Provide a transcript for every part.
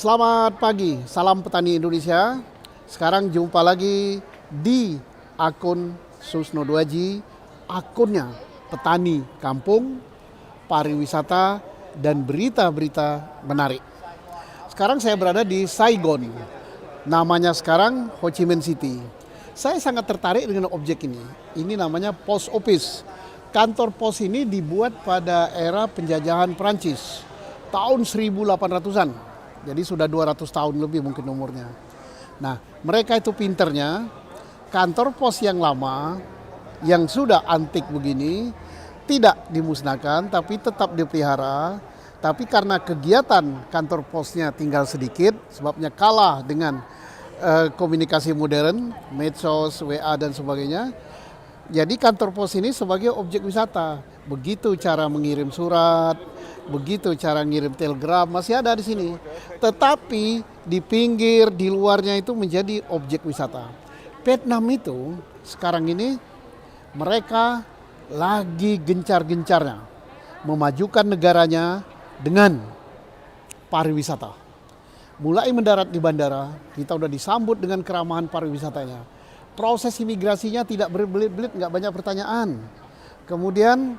Selamat pagi, salam petani Indonesia. Sekarang jumpa lagi di akun Susno Duaji, akunnya petani kampung, pariwisata, dan berita-berita menarik. Sekarang saya berada di Saigon, namanya sekarang Ho Chi Minh City. Saya sangat tertarik dengan objek ini. Ini namanya Post Office. Kantor pos ini dibuat pada era penjajahan Perancis, tahun 1800-an. Jadi sudah 200 tahun lebih mungkin umurnya. Nah, mereka itu pinternya, kantor pos yang lama, yang sudah antik begini, tidak dimusnahkan, tapi tetap dipelihara. Tapi karena kegiatan kantor posnya tinggal sedikit, sebabnya kalah dengan komunikasi modern, medsos, WA dan sebagainya. Jadi kantor pos ini sebagai objek wisata. Begitu cara mengirim surat, begitu cara ngirim telegram, masih ada di sini. Tetapi di pinggir, di luarnya itu menjadi objek wisata. Vietnam itu sekarang ini mereka lagi gencar-gencarnya memajukan negaranya dengan pariwisata. Mulai mendarat di bandara, kita udah disambut dengan keramahan pariwisatanya. Proses imigrasinya tidak berbelit-belit, nggak banyak pertanyaan. Kemudian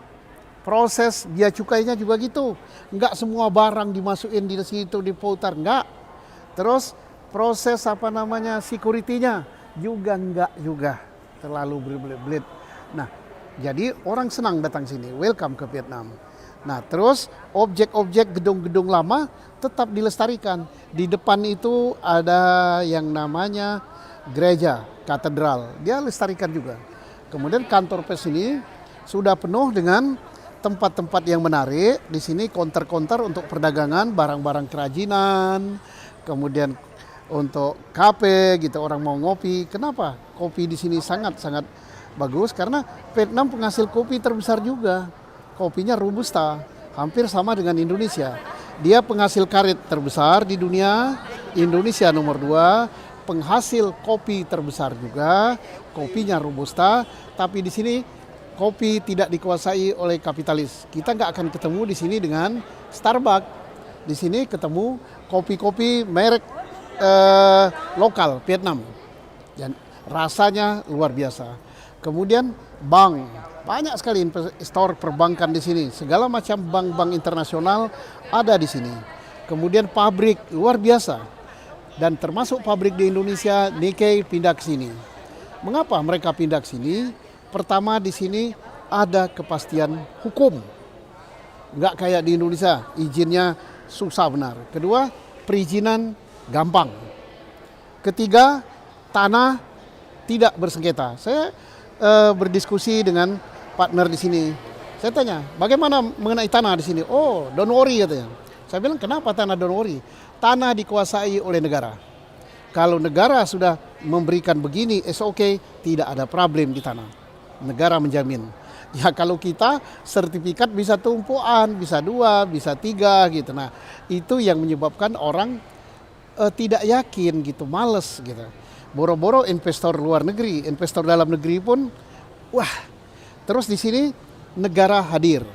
proses bea cukainya juga gitu. Nggak semua barang dimasukin di situ diputar, nggak. Terus proses security-nya juga nggak juga terlalu berbelit-belit. Nah, jadi orang senang datang sini, welcome ke Vietnam. Nah, terus objek-objek gedung-gedung lama tetap dilestarikan. Di depan itu ada yang namanya gereja, katedral, dia lestarikan juga. Kemudian kantor pos ini sudah penuh dengan tempat-tempat yang menarik. Di sini counter-counter untuk perdagangan barang-barang kerajinan, kemudian untuk kafe gitu, orang mau ngopi. Kenapa? Kopi di sini sangat-sangat bagus karena Vietnam penghasil kopi terbesar juga. Kopinya robusta, hampir sama dengan Indonesia. Dia penghasil karet terbesar di dunia, Indonesia nomor 2. Penghasil kopi terbesar juga, kopinya robusta, tapi di sini kopi tidak dikuasai oleh kapitalis. Kita nggak akan ketemu di sini dengan Starbucks. Di sini ketemu kopi-kopi merek lokal Vietnam, dan rasanya luar biasa. Kemudian bank, banyak sekali investor perbankan di sini. Segala macam bank-bank internasional ada di sini. Kemudian pabrik luar biasa. Dan termasuk pabrik di Indonesia, Nikkei pindah ke sini. Mengapa mereka pindah ke sini? Pertama, di sini ada kepastian hukum. Nggak kayak di Indonesia, izinnya susah benar. Kedua, perizinan gampang. Ketiga, tanah tidak bersengketa. Saya berdiskusi dengan partner di sini. Saya tanya, bagaimana mengenai tanah di sini? Oh, don't worry katanya. Saya bilang, kenapa tanah don't worry? Tanah dikuasai oleh negara. Kalau negara sudah memberikan begini, okay, tidak ada problem di tanah. Negara menjamin. Ya kalau kita sertifikat bisa tumpuan, bisa 2, bisa 3 gitu. Nah itu yang menyebabkan orang tidak yakin gitu, males gitu. Boro-boro investor luar negeri, investor dalam negeri pun, wah. Terus di sini negara hadir.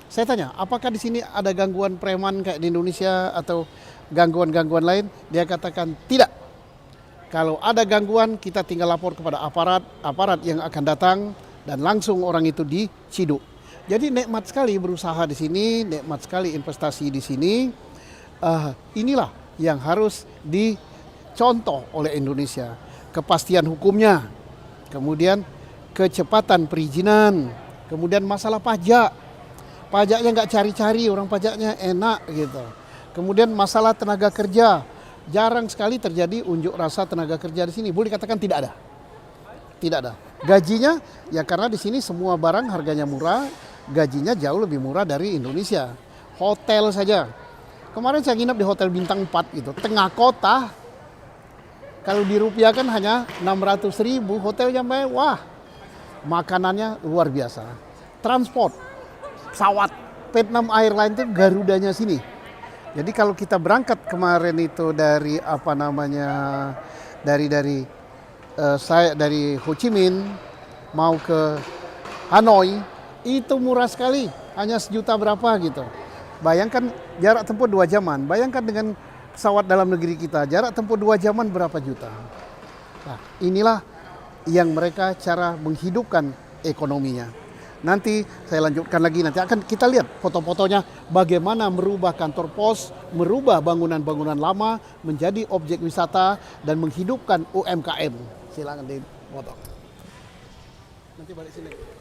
Saya tanya, apakah di sini ada gangguan preman kayak di Indonesia atau gangguan-gangguan lain? Dia katakan tidak. Kalau ada gangguan, kita tinggal lapor kepada aparat yang akan datang dan langsung orang itu diciduk. Jadi nikmat sekali berusaha di sini, nikmat sekali investasi di sini. Inilah yang harus dicontoh oleh Indonesia. Kepastian hukumnya, kemudian kecepatan perizinan, kemudian masalah pajak. Pajaknya nggak cari-cari, orang pajaknya enak gitu. Kemudian masalah tenaga kerja, jarang sekali terjadi unjuk rasa tenaga kerja di sini. Boleh dikatakan tidak ada, tidak ada. Gajinya ya karena di sini semua barang harganya murah, gajinya jauh lebih murah dari Indonesia. Hotel saja, kemarin saya nginap di hotel bintang 4 gitu, tengah kota. Kalau dirupiahkan hanya 600.000, hotelnya mewah, makanannya luar biasa. Transport, pesawat Vietnam Airlines itu Garudanya sini. Jadi kalau kita berangkat kemarin itu dari dari Ho Chi Minh mau ke Hanoi itu murah sekali, hanya 1 juta berapa gitu. Bayangkan jarak tempuh 2 jaman. Bayangkan dengan pesawat dalam negeri kita, jarak tempuh 2 jaman berapa juta. Nah, inilah yang mereka cara menghidupkan ekonominya. Nanti saya lanjutkan lagi, nanti akan kita lihat foto-fotonya bagaimana merubah kantor pos, merubah bangunan-bangunan lama menjadi objek wisata dan menghidupkan UMKM. Silakan dipoto. Nanti balik sini.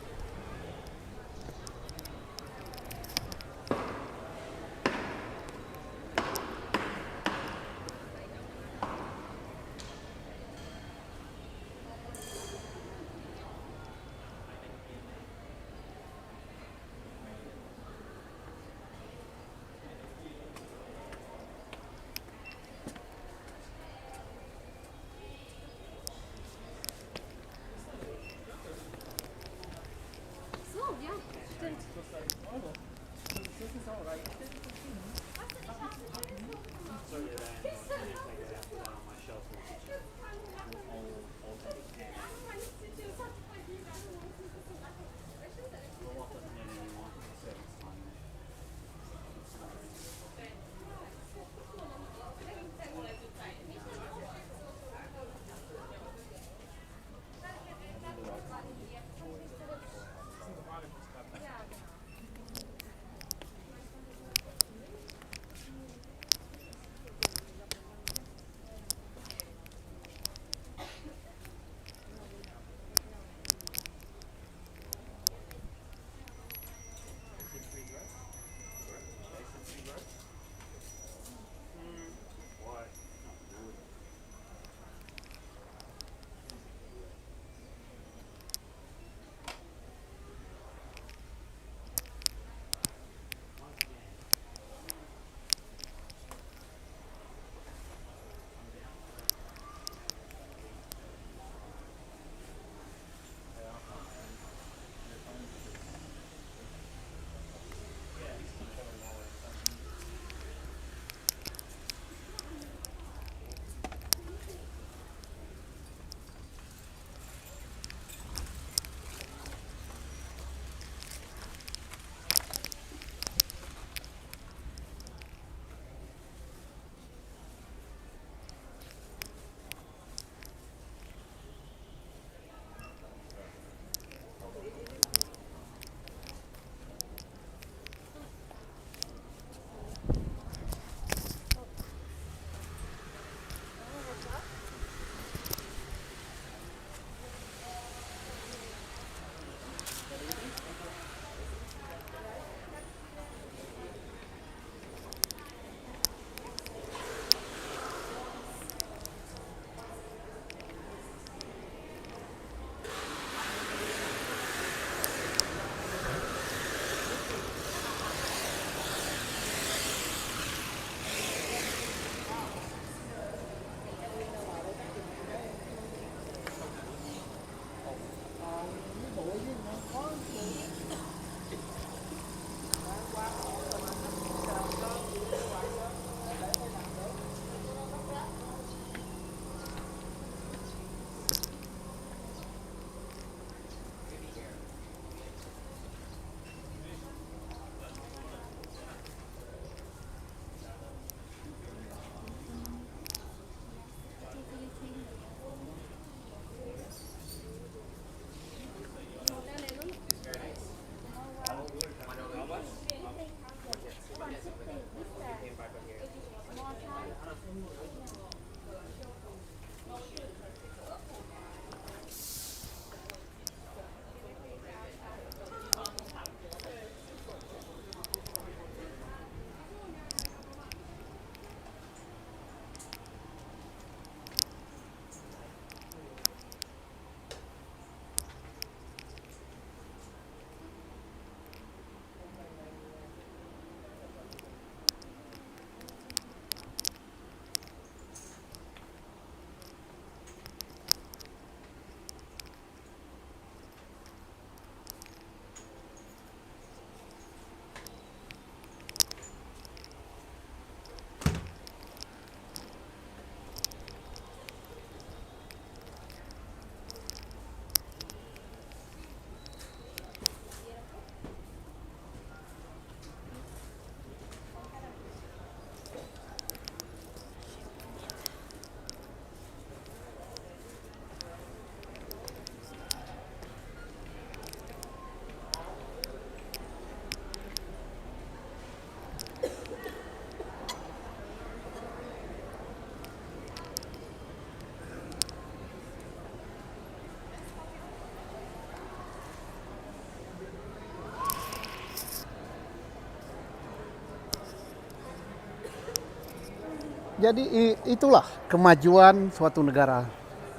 Jadi itulah kemajuan suatu negara.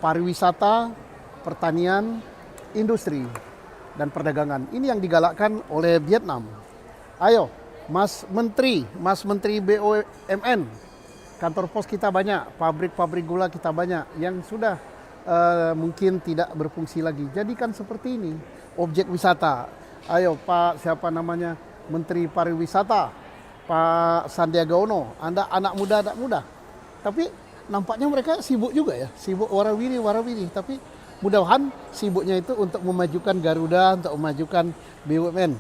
Pariwisata, pertanian, industri, dan perdagangan. Ini yang digalakkan oleh Vietnam. Ayo, Mas Menteri BUMN, kantor pos kita banyak, pabrik-pabrik gula kita banyak yang sudah mungkin tidak berfungsi lagi. Jadikan seperti ini, objek wisata. Ayo Pak, siapa namanya? Menteri Pariwisata, Pak Sandiaga Uno, Anda anak muda. Tapi nampaknya mereka sibuk juga ya, sibuk warawiri. Tapi mudah-mudahan sibuknya itu untuk memajukan Garuda, untuk memajukan BUMN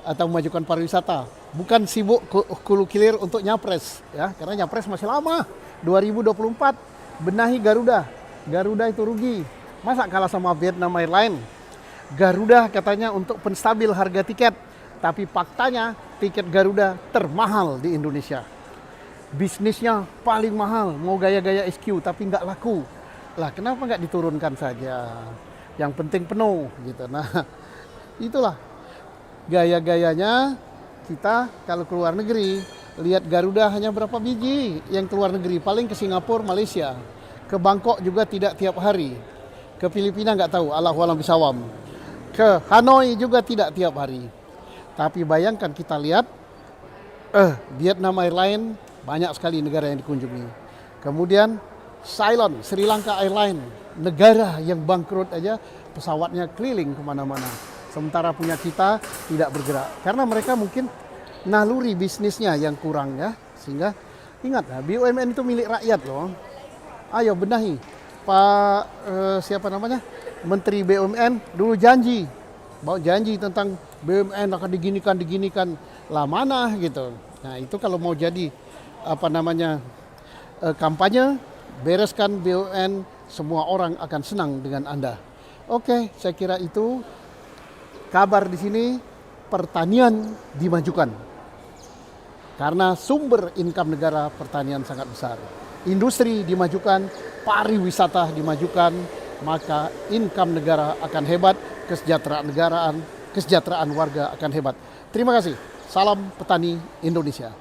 atau memajukan pariwisata. Bukan sibuk hulu kilir untuk nyapres ya, karena nyapres masih lama. 2024 benahi Garuda. Garuda itu rugi. Masa kalah sama Vietnam Airlines? Garuda katanya untuk penstabil harga tiket, tapi faktanya tiket Garuda termahal di Indonesia. Bisnisnya paling mahal, mau gaya-gaya SQ tapi nggak laku. Lah kenapa nggak diturunkan saja? Yang penting penuh gitu. Nah itulah gaya-gayanya kita kalau keluar negeri. Lihat Garuda hanya berapa biji yang keluar negeri, paling ke Singapura, Malaysia. Ke Bangkok juga tidak tiap hari. Ke Filipina nggak tahu, Allahu a'lam bishawab. Ke Hanoi juga tidak tiap hari. Tapi bayangkan kita lihat Vietnam Airlines banyak sekali negara yang dikunjungi. Kemudian Ceylon, Sri Lanka Airlines, negara yang bangkrut aja pesawatnya keliling kemana-mana. Sementara punya kita tidak bergerak. Karena mereka mungkin naluri bisnisnya yang kurang ya. Sehingga ingat ya, BUMN itu milik rakyat loh. Ayo benahi. Pak siapa namanya? Menteri BUMN dulu janji tentang BUMN akan diginikan lah mana gitu. Nah itu kalau mau jadi kampanye, bereskan BUMN, semua orang akan senang dengan Anda. Oke, saya kira itu kabar di sini. Pertanian dimajukan karena sumber income negara pertanian sangat besar. Industri dimajukan, pariwisata dimajukan, maka income negara akan hebat, kesejahteraan warga akan hebat. Terima kasih. Salam petani Indonesia.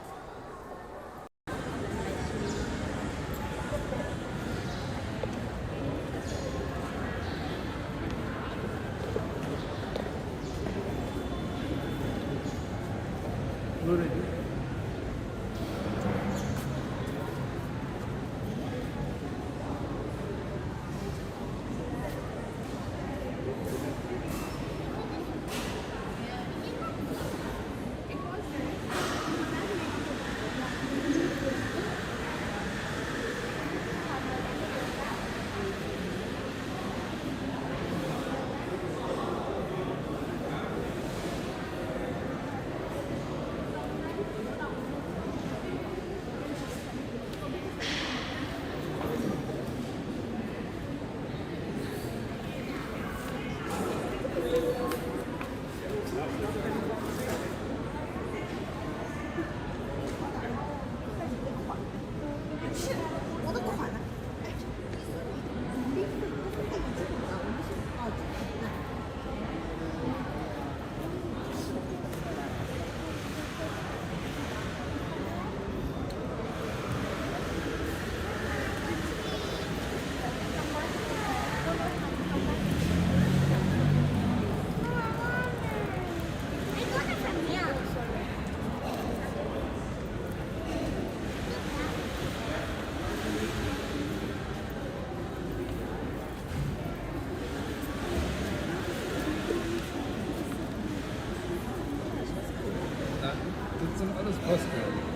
Das sind alles Kosten.